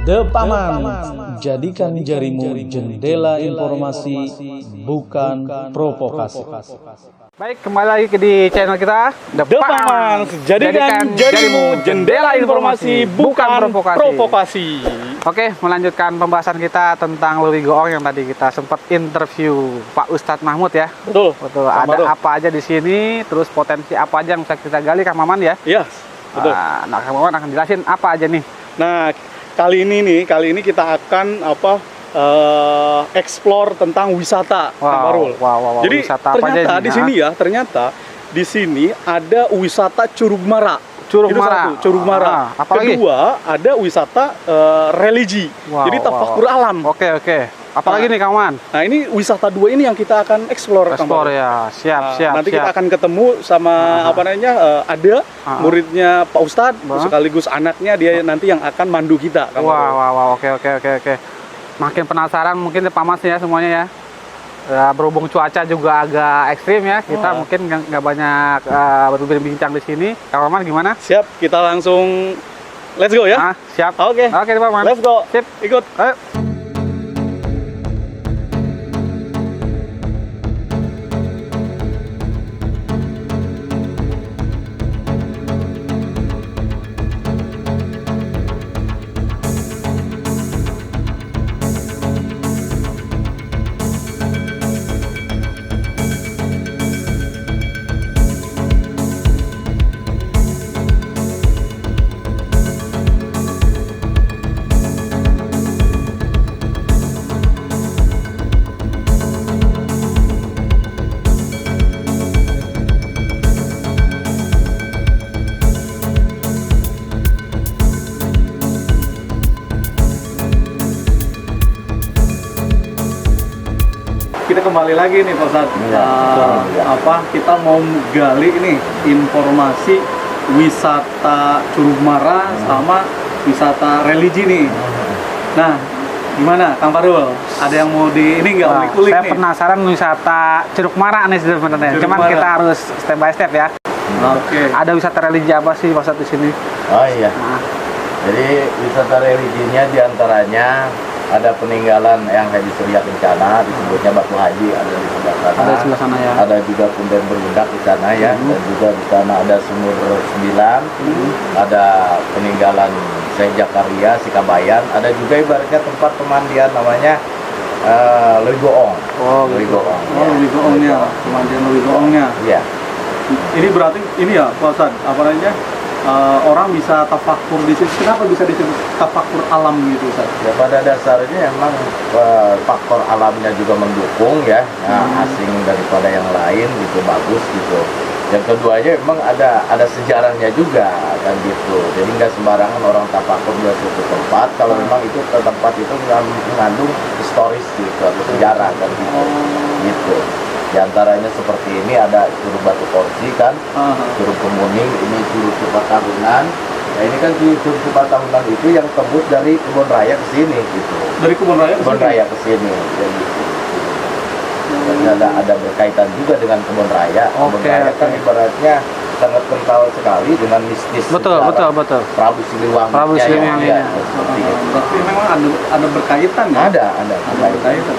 The Paman, jadikan jarimu jendela informasi, bukan provokasi. Baik, kembali lagi di channel kita The Paman, jadikan jarimu jendela informasi, bukan provokasi. Oke, melanjutkan pembahasan kita tentang Lewi Goong yang tadi kita sempat interview Pak Ustadz Mahmud ya. Betul. Betul. Ada apa aja di sini, terus potensi apa aja yang bisa kita gali, Kang Maman ya? Iya, betul. Nah, Kang Maman akan jelasin apa aja nih. Nah, kali ini kita akan explore tentang wisata, Kang Barul. Jadi wisata apa ternyata aja di sini ya, di sini ada wisata Curug Mara. Curug Mara. Curug Mara. Kedua, ada wisata religi. Jadi tafakur alam. Oke. Apalagi nih, Kang Maman? Nah, ini wisata dua ini yang kita akan explore, Kang Barul. Ya, siap. Nanti kita akan ketemu sama ada muridnya Pak Ustadz, sekaligus anaknya dia nanti yang akan mandu kita. Oke. Makin penasaran mungkin Pak Mas ya semuanya ya. Berhubung cuaca juga agak ekstrim ya, kita mungkin nggak banyak berbincang di sini. Kang Maman gimana? Siap, kita langsung let's go ya. Siap. Oke, Pak Maman. Let's go. Sip. Ikut. Ayo. Kita kembali lagi nih Pak Ustadz. Kita mau gali nih informasi wisata Curug Mara sama wisata religi nih. Nah, gimana Kang Barul? Ada yang mau ini nggak kulik-kulik nih? Saya penasaran wisata Curug Mara nih sebenarnya. Cuman kita harus step by step ya. Oke. Ada wisata religi apa sih Pak Ustadz di sini? Oh iya. Jadi wisata religinya diantaranya ada peninggalan yang Haji Surya Kencana, disebutnya Batu Haji, ada di sebelah sana. Ada di sebelah sana ya. Ada juga Punden Berundak di sana ya, dan juga di sana ada Sumur 9, ada peninggalan Syekh Jakaria, Sikabayan, ada juga ibaratnya tempat pemandian namanya Lewi Goong. Lewi Goong. Lewi Goongnya, pemandian Lewi Goongnya. Iya. Ini berarti ini ya Pak Ustadz, orang bisa tafakur di sini. Kenapa bisa disebut tafakur alam gitu, Ustaz? Ya pada dasarnya emang faktor alamnya juga mendukung ya, asing daripada yang lain gitu, bagus gitu. Yang keduanya emang ada sejarahnya juga kan gitu. Jadi nggak sembarangan orang tafakur di suatu tempat kalau memang itu tempat itu mengandung historis gitu atau sejarah kan gitu. Gitu. Di antaranya seperti ini ada Curug Batu Korsi kan, Curug Kemuning, ini Curug Cepat Tahunan. Nah ini kan Curug Cepat Tahunan itu yang tembus dari Kebun Raya ke sini gitu. Dari Kebun Raya ke sini. Ya, gitu. Dan ada berkaitan juga dengan Kebun Raya. Kebun Raya kan ibaratnya sangat kental sekali dengan mistis. Betul. Prabu Siliwangi. Ya, seperti itu. Berarti memang ada berkaitan ya? Ada berkaitan.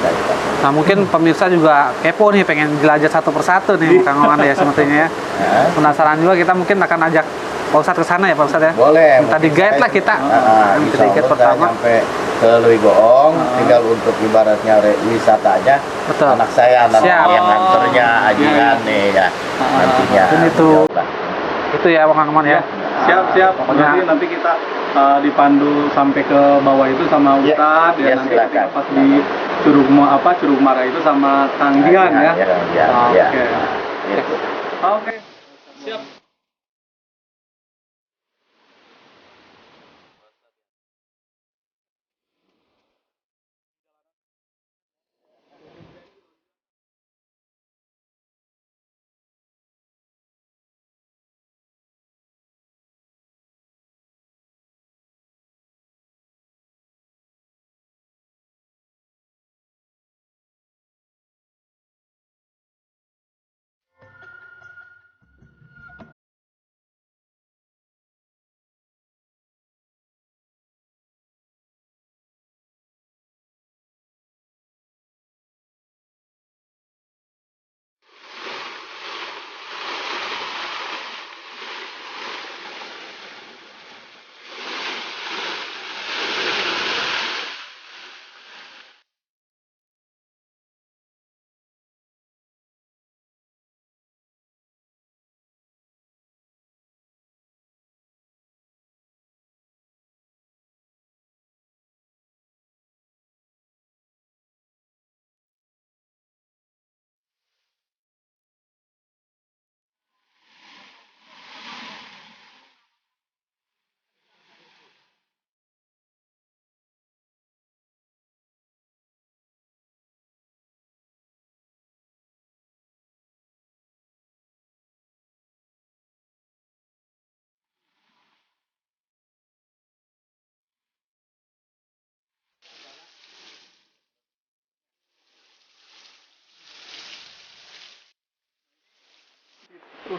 Nah mungkin pemirsa juga kepo nih, pengen jelajah satu persatu nih Kang Maman ya sepertinya ya. Penasaran juga, kita mungkin akan ajak Pak Ustadz ke sana ya Pak Ustadz ya. Boleh. Minta di guide lah kita. Minta di guide pertama. Sampai ke Lewi Goong, tinggal untuk ibaratnya wisatanya. Betul. Anak saya yang nganternya ajingan nih ya. Nantinya. Itu ya Kang Maman ya. Siap. Pokoknya nanti kita dipandu sampai ke bawah itu sama Ustadz ya, nanti kita pas di Curug Mara itu sama Kang Jihan ya. Oke. Siap.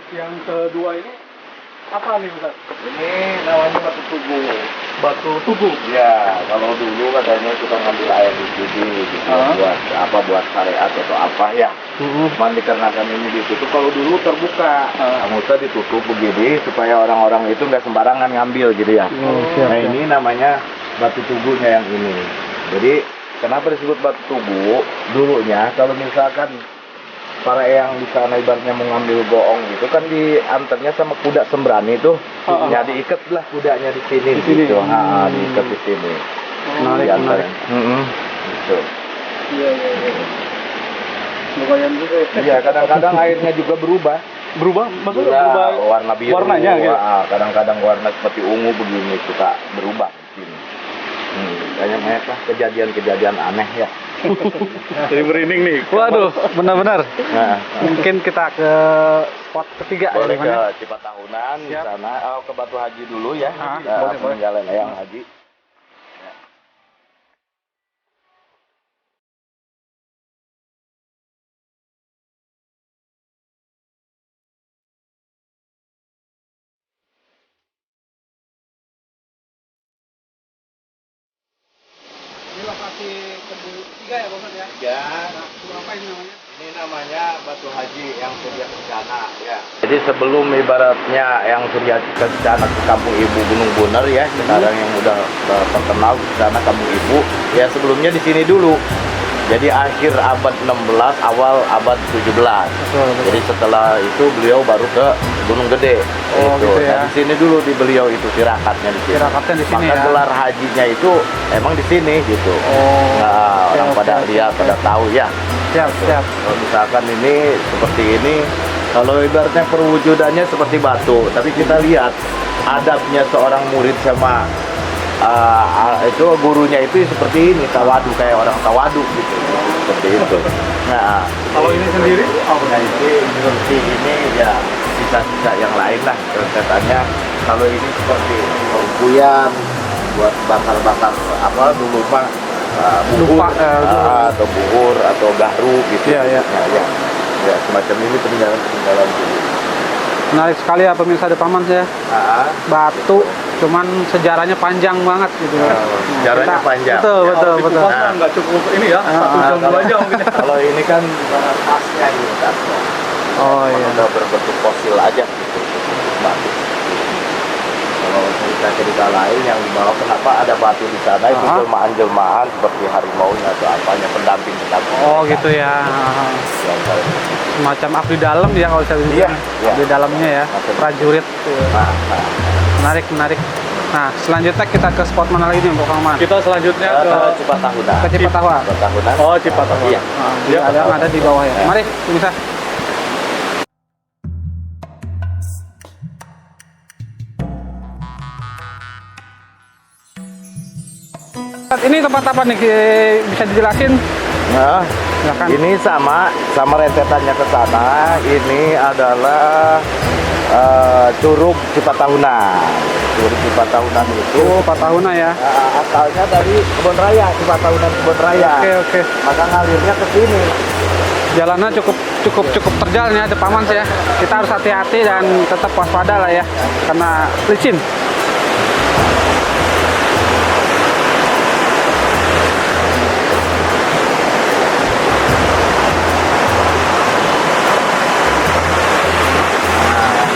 Yang kedua ini apa nih Ustaz? Ini namanya batu tugu. Batu tugu. Ya, kalau dulu katanya kita ngambil air di sini gitu, buat apa, buat syariat atau apa ya. Cuman dikarenakan ini ditutup, kalau dulu terbuka, Musa ditutup begini supaya orang-orang itu nggak sembarangan ngambil gitu ya. Nah ini namanya batu tugunya yang ini. Jadi kenapa disebut batu tugu? Dulunya kalau misalkan para yang di sana ibaratnya mau ngambil goong itu kan diantarnya sama kuda sembrani tuh, ya diikat lah kudanya di sini, gitu. Diikat di sini. Menarik. Gitu. Iya. Lumayan juga ya. Iya, kadang-kadang airnya juga berubah. Berubah? Maksudnya Iya, berubah warna biru. warnanya gitu? Kadang-kadang warna seperti ungu begini suka berubah di sini. Banyak lah kejadian-kejadian aneh ya. Jadi merinding nih. Waduh, benar-benar. Nah, Mungkin kita ke spot ketiga ya, boleh gimana? ke Cipatahunan di Siap. sana, ke Batu Haji dulu ya. Boleh. Peninggalan Eyang Haji. Ini lokasi ketiga ya, Bang ya? Ya, Apa ini namanya? ini namanya Batu Haji yang Surya Kencana ya. Jadi sebelum ibaratnya yang Surya Kencana ke Kampung Ibu Gunung Buner ya, sekarang yang udah terkenal di sana Kampung Ibu, ya sebelumnya di sini dulu. Jadi akhir abad 16, awal abad 17. Betul. Jadi setelah itu beliau baru ke Gunung Gede. Oh, gitu ya. Nah, di sini dulu di beliau itu tirakatnya di sini. Tirakatnya di sini Maka ya. gelar hajinya itu emang di sini gitu. Oh. Nah, orang Oke, pada oke. lihat, pada tahu ya. Siap. Kalau misalkan ini seperti ini, kalau ibaratnya perwujudannya seperti batu, tapi kita lihat adabnya seorang murid sama itu gurunya itu seperti ini, tawadu, kayak orang tawadu gitu, seperti itu. Nah, Kalau ini sendiri apa? nah ini seperti ini ya sisa-sisa yang lain lah rentetannya. Kalau ini seperti pengkuyan buat bakar-bakar apa dulu mah buhur, atau buhur atau gahru gitu. Iya. Ya, semacam ini peninggalan dulu. Menarik sekali ya pemirsa di Paman ya. Batu, cuman sejarahnya panjang banget gitu. Sejarahnya panjang. Betul. Dikupas nggak cukup ini ya, 1 jam 2 jam mungkin. Kalau ini kan khasnya ini kan. Oh iya. Udah berbentuk fosil aja gitu. Batu. Kalau cerita-cerita lain yang di bawah, kenapa ada batu di sana itu jelmaan-jelmaan seperti harimau atau apanya, pendamping. Oh gitu ya. Semacam abdi dalam ya kalau saya bilang. Iya. Abdi dalamnya ya, prajurit. Menarik. Nah, selanjutnya kita ke spot mana lagi nih untuk Kang Man? Kita selanjutnya ke Cipatahunan. Ke Cipatahunan. Cipatahunan. Oh, Cipatahunan. Iya. Iya, Ada yang ada di bawah ya. Mari, bisa. Ini tempat apa nih? Bisa dijelasin? Nah, Silakan. ini sama rentetannya ke sana. Ini adalah Curug Cipatahunan. Curug Cipatahunan itu Cipatahunan ya. asalnya dari Kebun Raya, Cipatahunan Kebun Raya. Oke. Maka ngalirnya ke sini. Jalannya cukup terjal ya, The Paman ya. Kita harus hati-hati dan tetap waspada lah ya, karena licin.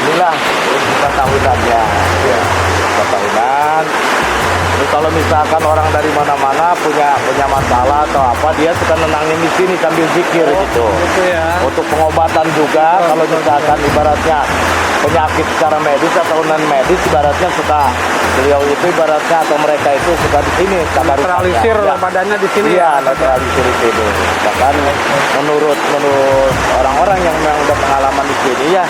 Inilah Cipatahunannya. Ya, Cipatahunan. Terus kalau misalkan orang dari mana-mana punya masalah atau apa, dia suka nenangin di sini sambil zikir gitu. Gitu ya. Untuk pengobatan juga, kalau misalkan ibaratnya penyakit secara medis atau non medis, ibaratnya suka beliau itu ibaratnya atau mereka itu suka di sini Netralisir badannya di sini. Iya, netralisir di sini. Bahkan menurut orang-orang yang memang udah pengalaman di sini ya,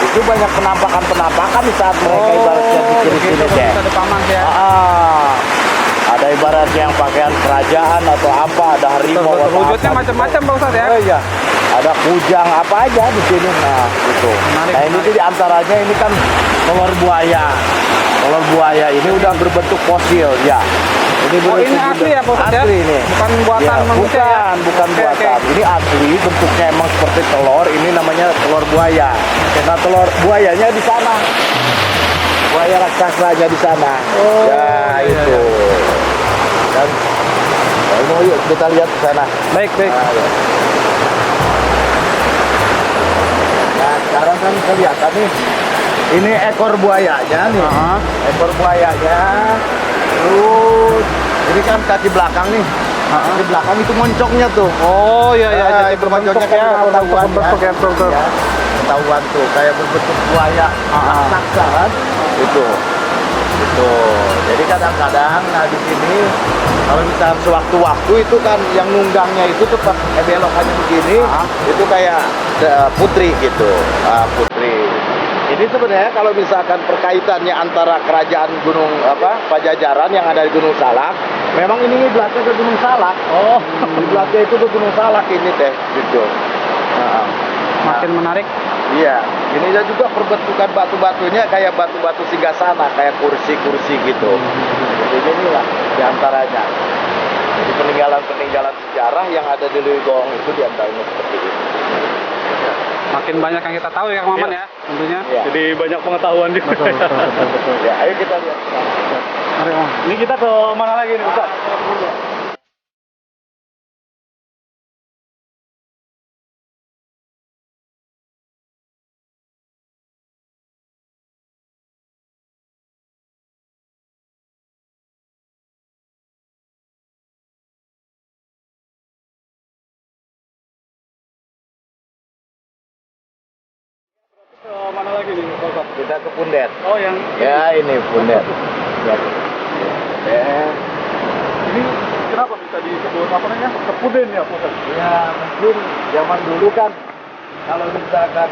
itu banyak penampakan di saat mereka ibaratnya zikir di sini deh. The Paman ya. Ada ibaratnya yang pakaian kerajaan atau apa, ada harimau atau Wujudnya apa. macam-macam Pak Ustadz ya. Oh iya, ada kujang apa aja di sini. Nah, gitu. Menarik, Nah, ini tuh diantaranya ini kan kolor buaya. Kolor buaya ini udah berbentuk fosil ya. Ini Oh, ini belut asli ya, Pak Ustadz, ya? Asli ini. Bukan buatan Ya, manusia ya? bukan Oke, buatan. oke. Ini asli, bentuknya emang seperti telur. Ini namanya telur buaya. Nah, telur buayanya di sana. Buaya raksasanya di sana. Oh, ya iya, itu. Dan ini yuk kita lihat ke sana. Baik, baik. Nah, ya. Nah, sekarang kan kelihatan nih. Ini ekor buayanya nih. Aha. Ekor buayanya. Terus ini kan kaki belakang nih. Kaki belakang itu moncongnya tuh. Oh, iya, iya. Nah, Jadi itu moncongnya berbentuk ya, kan ketahuan berbentuk ya, betul. Ya, ketahuan tuh kayak berbentuk buaya raksasa kan. Itu. Jadi kadang-kadang nah di sini kalau misalnya sewaktu-waktu itu kan yang nunggangnya itu tepat belokannya begini, itu kayak putri gitu. Putri. Ini sebenarnya kalau misalkan perkaitannya antara kerajaan Gunung Pajajaran yang ada di Gunung Salak, memang ini kiblatnya ke Gunung Salak. Oh, kiblatnya itu ke Gunung Salak ini teh, gitu. Nah, Makin menarik. iya, ini juga perbentukan batu-batunya kayak batu-batu singgasana, kayak kursi-kursi gitu. Jadi inilah diantaranya. Jadi peninggalan-peninggalan sejarah yang ada di Leuwegoong itu diantaranya seperti ini. Makin banyak yang kita tahu ya, Kang Maman ya, tentunya. Iya. Jadi banyak pengetahuan juga. Betul, betul, betul, betul. Ya, ayo kita lihat. Mari, Om. Ini kita ke mana lagi nih, Ustaz? Ke mana lagi nih, Ustaz? Kita ke Pundet. Oh, yang Ya, ini Pundet. Ya. ini kenapa bisa disebut apa namanya? Kepuden ya, Ustaz? Ya, mungkin zaman dulu kan kalau misalkan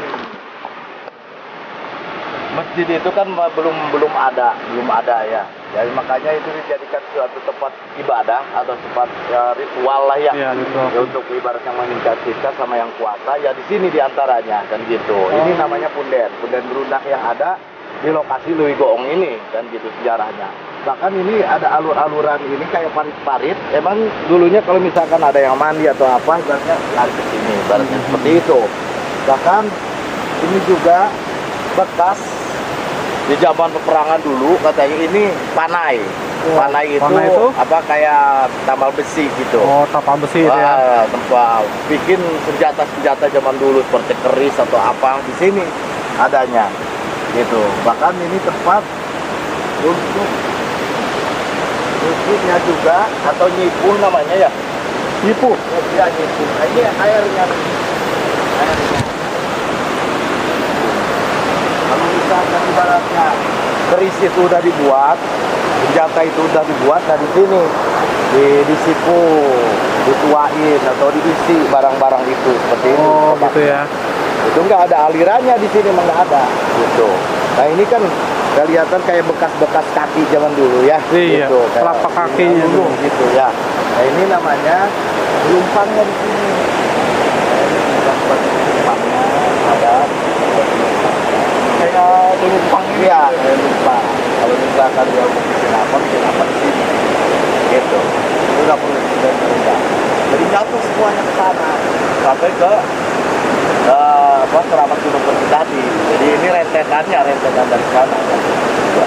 masjid itu kan belum ada ya. Jadi makanya itu dijadikan suatu tempat ibadah atau tempat ritual lah ya. Iya, ritual. Ya, untuk ibaratnya mengikat kita sama yang kuasa ya di sini diantaranya kan gitu. Ini namanya punden berundak yang ada di lokasi Leuwegoong ini kan gitu sejarahnya. Bahkan ini ada alur-aluran ini kayak parit-parit. Emang dulunya kalau misalkan ada yang mandi atau apa, ibaratnya lari ke sini, ibaratnya seperti itu. Bahkan ini juga bekas di zaman peperangan dulu katanya ini panai. Panai itu, apa kayak tambal besi gitu. Oh, tapal besi itu ya. Tempat bikin senjata-senjata zaman dulu seperti keris atau apa di sini adanya. Gitu. Bahkan ini tempat untuk nyipungnya juga atau nyipung namanya ya. Nyipung. Ya, nyipung. Nah, ini airnya. Kalau misalkan ibaratnya keris itu udah dibuat, senjata itu udah dibuat, nah di sini disipu, dituain atau diisi barang-barang itu seperti ini. Oh, gitu ya. Itu nggak ada alirannya di sini, emang nggak ada. Gitu. Nah ini kan kelihatan kayak bekas-bekas kaki zaman dulu ya. Iya. Gitu, Telapak kakinya dulu tuh. gitu ya. Nah ini namanya lumpangnya di sini. Nah, ini lumpangnya ada. Kayak lumpang ini. Iya, kayak lumpang. Kalau misalkan dia mau bikin apa di sini. Gitu. Itu nggak perlu diundang. Jadi jatuh semuanya ke sana sampai ke Keramat Gunung Putri tadi. Jadi ini rentetan dari sana. Ya.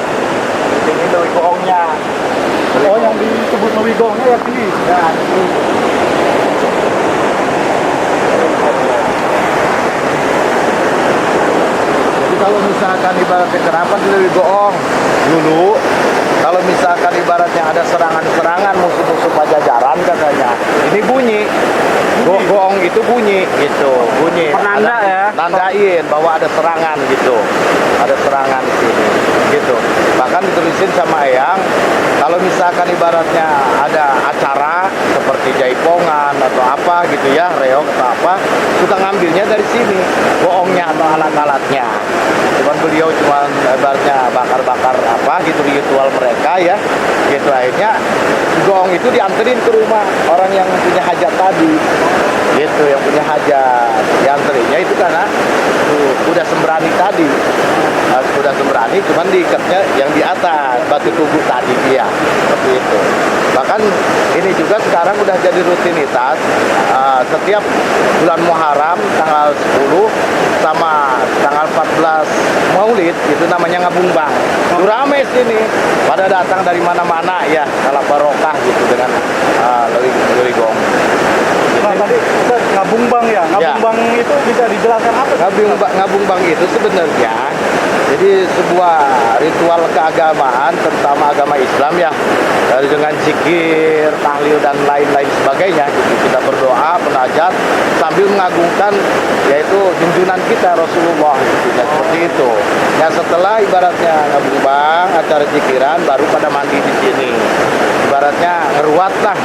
Ini Leuwegoongnya. Oh, yang disebut Leuwegoongnya ya sini. Ya, ini. Jadi kalau misalkan ibaratnya kenapa di Leuwegoong dulu, kalau misalkan ibaratnya ada serangan-serangan musuh-musuh Pajajaran katanya, ini bunyi. Goong itu bunyi gitu, bunyi. Penanda ya. Nandain bahwa ada serangan gitu. Ada serangan di sini gitu. Bahkan ditulisin sama Eyang kalau misalkan ibaratnya ada acara seperti jaipongan atau apa gitu ya, reog atau apa, suka ngambilnya dari sini, goongnya atau alat-alatnya. Cuman beliau cuma ibaratnya bakar-bakar apa gitu di ritual mereka ya. Gitu akhirnya goong itu dianterin ke rumah orang yang punya hajat tadi. Gitu, yang punya hajat dianterinnya itu karena kuda sembrani tadi. Kuda sembrani berani, cuman diikatnya yang di atas batu tugu tadi dia seperti itu. Bahkan ini juga sekarang udah jadi rutinitas setiap bulan Muharram tanggal 10 sama tanggal 14 Maulid itu namanya ngabumbang. Itu rame sini, pada datang dari mana-mana ya, kalau barokah gitu dengan Lewi Gong. Nah, tadi Ustaz, ngabumbang ya. Ngabumbang itu bisa dijelaskan apa? Ngabumbang itu sebenarnya jadi sebuah ritual keagamaan, terutama agama Islam ya, dengan zikir, tahlil dan lain-lain sebagainya. Gitu. Kita berdoa, munajat sambil mengagungkan yaitu junjungan kita Rasulullah, gitu. Ya, seperti itu. Ya setelah ibaratnya ngabumbang, acara zikiran, baru pada mandi di sini. Ibaratnya ngeruat lah,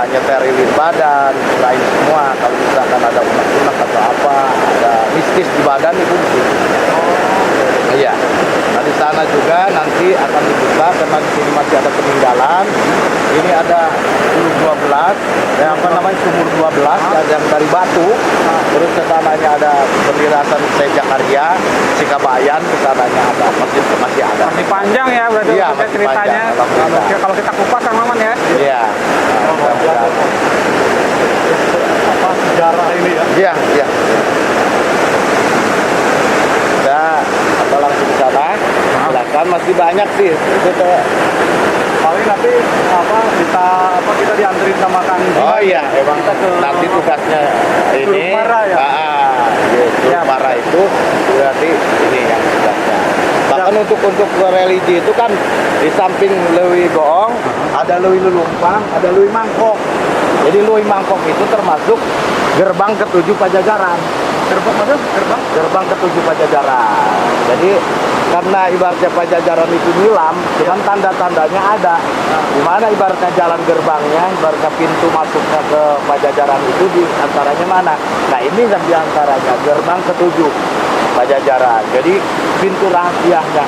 nyeterilin badan, lain semua. Kalau misalkan ada unek-unek atau apa, ada mistis di badan itu di sini. Iya. Nah di sana juga nanti akan dibuka karena di sini masih ada peninggalan. Ini ada sumur 12, apa namanya sumur 12 yang dari batu. Terus ke sananya ada pendirasan Sejakarya, Sikabayan, ke sananya ada masih ada. Masih panjang ya berarti Iya, untuk masih ceritanya. panjang, Kalau kita kupas Kang Maman ya. Iya. Apa sejarah ini ya? Iya, iya. Nah, atau langsung ke sana. Silakan, masih banyak sih. Itu tuh. Paling nanti kita dianterin sama Kang Ji. Oh iya, emang Kita ke nanti tugasnya ini. Curug Mara ya? Curug Mara itu berarti ini yang tugasnya. Bahkan untuk religi itu kan di samping Lewi Goong ada Lewi Lulumpang, ada Lewi Mangkok. Jadi Lewi Mangkok itu termasuk gerbang ketujuh Pajajaran. Gerbang ketujuh Pajajaran. Jadi karena ibaratnya Pajajaran itu nilam, cuman tanda-tandanya ada. Di mana ibaratnya jalan gerbangnya, ibaratnya pintu masuknya ke Pajajaran itu di antaranya mana? Nah ini yang di antaranya gerbang ketujuh Pajajaran. Jadi pintu rahasianya,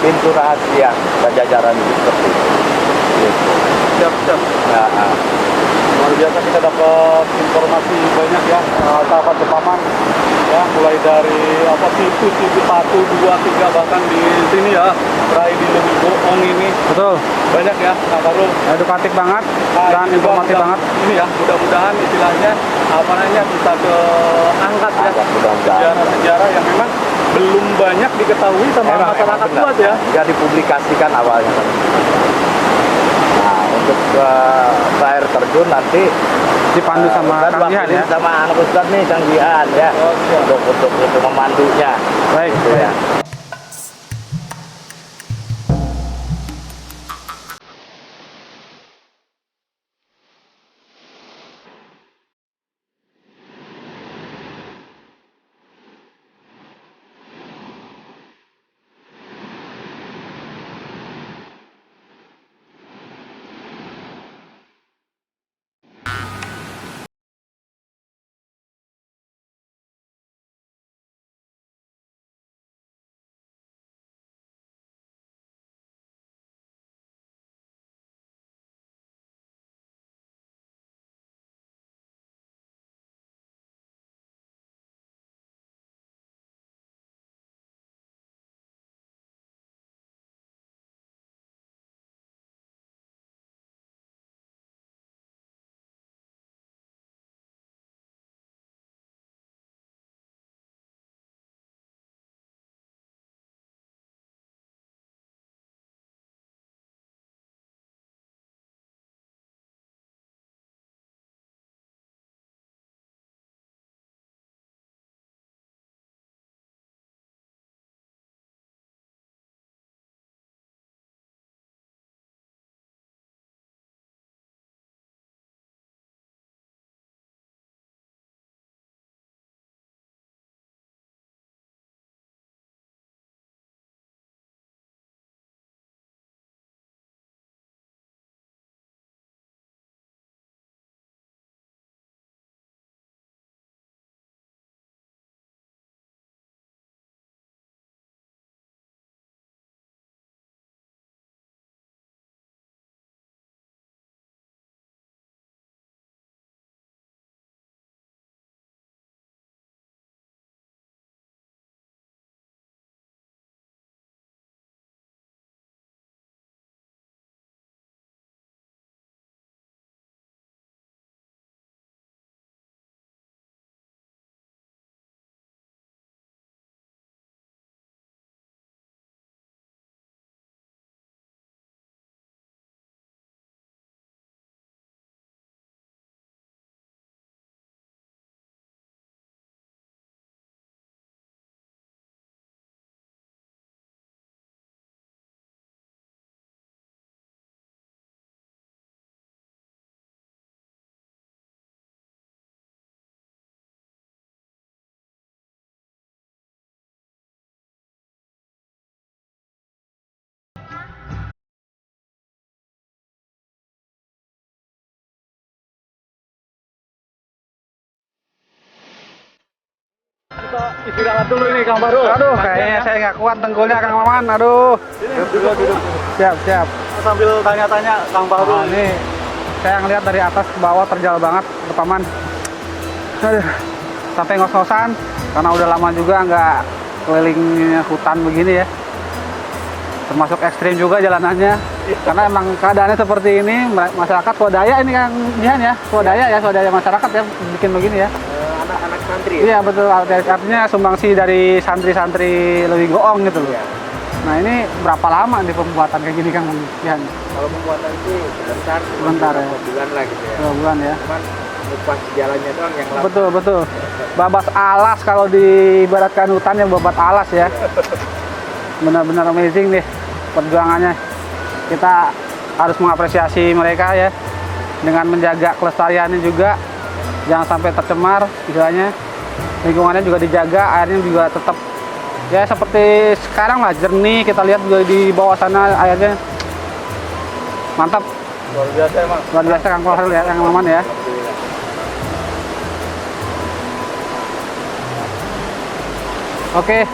pintu rahasia Pajajaran itu seperti itu. Gitu. Siap. Nah, Luar biasa kita dapat informasi banyak ya, sahabat Tepaman ya, mulai dari situ satu dua tiga bahkan di sini ya, Rai di Lewi Goong ini Betul. banyak ya, Kang Farul. Edukatif banget Nah, dan ini juga informatif banget. Ini ya, mudah-mudahan istilahnya bisa ke angkat ya, mudah-mudahan. sejarah-sejarah yang memang belum banyak diketahui sama masyarakat benar. luas ya. Nggak dipublikasikan awalnya. Nah, untuk air terjun nanti Dipandu sama Kang Jihan ya. sama anak Ustaz nih, Kang Jihan ya. Untuk memandunya. Baik. Gitu ya. kita istirahat dulu ini Kang Baru. Aduh, kayaknya saya nggak kuat dengkulnya Kang Maman. Aduh. Duduk. Siap. Sambil tanya-tanya Kang Baru. Nah, ini saya ngelihat dari atas ke bawah terjal banget Paman. Aduh, sampai ngos-ngosan karena udah lama juga nggak keliling hutan begini ya. Termasuk ekstrim juga jalanannya. Karena emang keadaannya seperti ini, masyarakat swadaya ini Kang Jihan ya, swadaya masyarakat ya bikin begini ya. Anak-anak santri. Iya betul, artinya sumbangsi dari santri-santri lebih goong gitu loh. Nah ini berapa lama nih pembuatan kayak gini Kang Jihan? Kalau pembuatan sih Sebentar ya. bulan lah gitu ya. 2 bulan ya. Cuman lepas jalannya doang yang lama. Betul. Babas alas kalau diibaratkan hutan yang babat alas ya. Benar-benar amazing nih perjuangannya. Kita harus mengapresiasi mereka ya dengan menjaga kelestariannya juga, jangan sampai tercemar istilahnya, lingkungannya juga dijaga, airnya juga tetap ya seperti sekarang lah, jernih. Kita lihat juga di bawah sana airnya mantap, Luar biasa emang. luar biasa Kang Fahril ya, Kang Maman ya. Oke,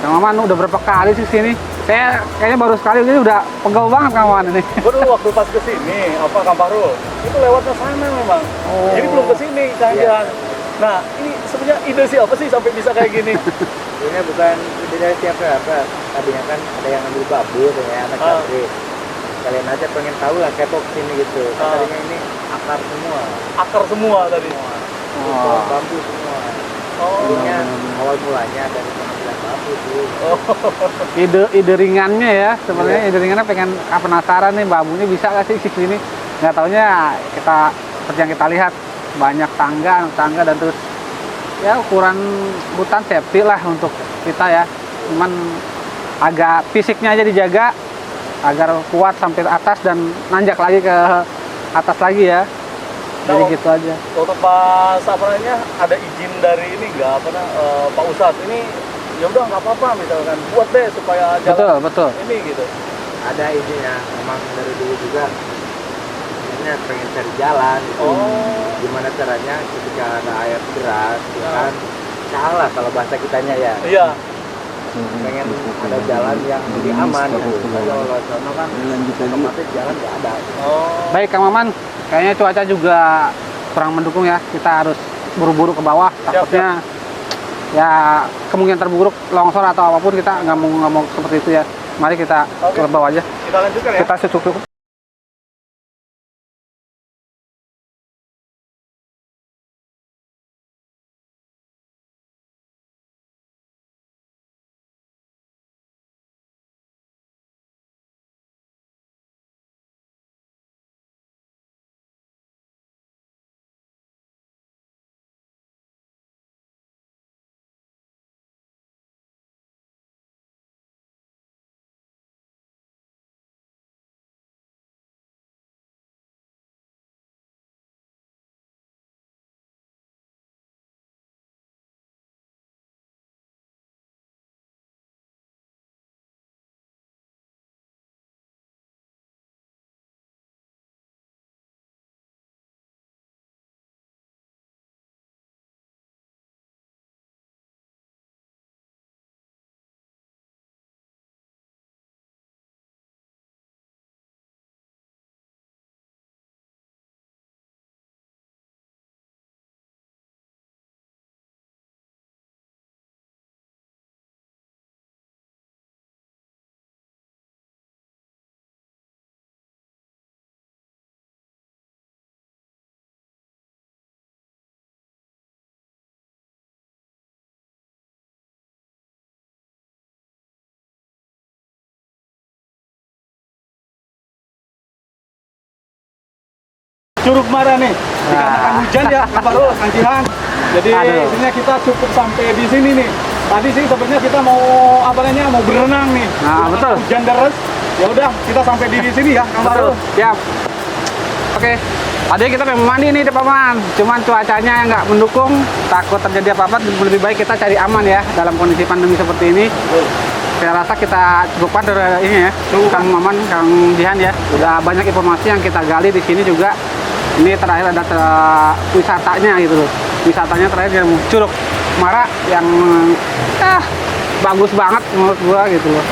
Kang Maman udah berapa kali sih sini? Saya kayaknya baru sekali ini udah pegel banget Kang Maman ini. Baru waktu pas kesini, Kang Baru, itu lewatnya sana memang. Oh. Jadi belum kesini, jangan. Nah, ini sebenarnya ide siapa sih sampai bisa kayak gini? Sebenarnya bukan ide dari siapa. Tadinya kan ada yang ambil babu ya anak santri. Kalian aja pengen tahu lah kepo sini gitu. Tadinya ini akar semua. Akar semua tadi. Oh. Bambu semua. Oh. Tadinya awal mulanya dari pengambilan bambu tuh. Ide ringannya ya, sebenarnya ide ringannya pengen penasaran nih bambunya bisa nggak sih sini. Nggak taunya kita seperti yang kita lihat banyak tangga dan terus ya ukuran hutan safety lah untuk kita ya. Cuman agak fisiknya aja dijaga agar kuat sampai atas dan nanjak lagi ke atas lagi ya. Jadi Nah, gitu aja. Waktu pas ada izin dari ini nggak Pak Ustadz ini ya udah nggak apa-apa misalkan buat deh supaya jalan Betul. ini gitu. Ada izinnya, memang dari dulu juga sebenarnya pengen cari jalan gitu. Gimana caranya ketika ada air deras ya kan salah kalau bahasa kitanya ya. Iya. Pengen ada jalan yang lebih aman gitu. Kalau sono kan otomatis jalan nggak ada. Baik Kang Maman, kayaknya cuaca juga kurang mendukung ya. Kita harus buru-buru ke bawah. Takutnya ya kemungkinan terburuk longsor atau apapun, kita nggak mau seperti itu ya. Mari kita ke bawah aja. Kita lanjutkan ya. Kita cukup. Curug Mara nih, dikarenakan hujan ya, Kang Baru, Kang Jihan. Jadi intinya kita cukup sampai di sini nih. Tadi sih sebenarnya kita mau mau berenang nih. Nah, betul. Hujan deras. Ya udah, kita sampai di sini ya, Kang Baru. Siap. Oke. Tadi kita pengen mandi nih, Paman. Cuman cuacanya yang nggak mendukung, takut terjadi apa-apa. Lebih baik kita cari aman ya dalam kondisi pandemi seperti ini. Saya rasa kita cukupkan dari ini ya, Kang Maman, Kang Jihan ya. Udah banyak informasi yang kita gali di sini juga. Ini terakhir ada wisatanya gitu loh. Wisatanya terakhir yang Curug Muara yang bagus banget menurut gua gitu loh.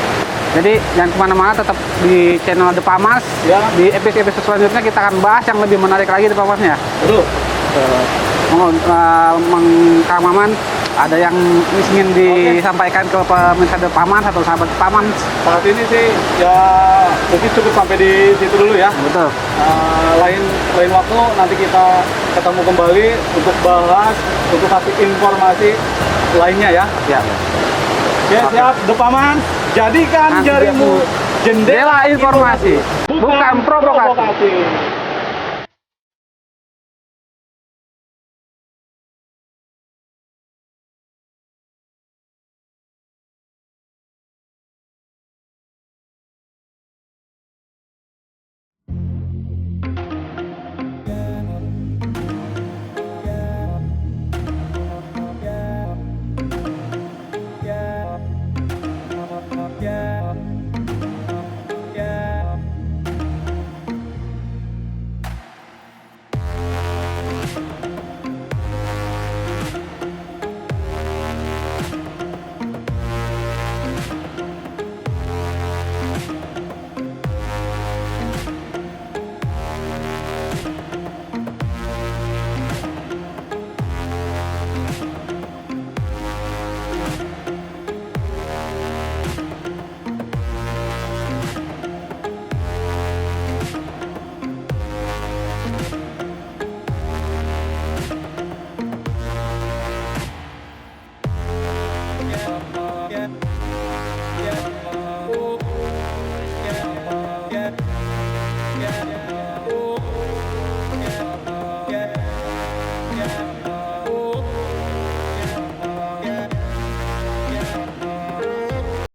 Jadi jangan kemana-mana, tetap di channel The Pamas. Ya. Di episode selanjutnya kita akan bahas yang lebih menarik lagi The Pamasnya. Betul. Kang Maman, ada yang ingin disampaikan ke pemirsa The Pamas atau sahabat The Pamas? Saat ini sih ya mungkin cukup sampai di situ dulu ya. Betul. Lain waktu nanti kita ketemu kembali untuk bahas, untuk kasih informasi lainnya ya. Ya. Oke, siap. The Paman, jadikan Nanti jarimu jendela Jendela informasi, bukan provokasi. provokasi.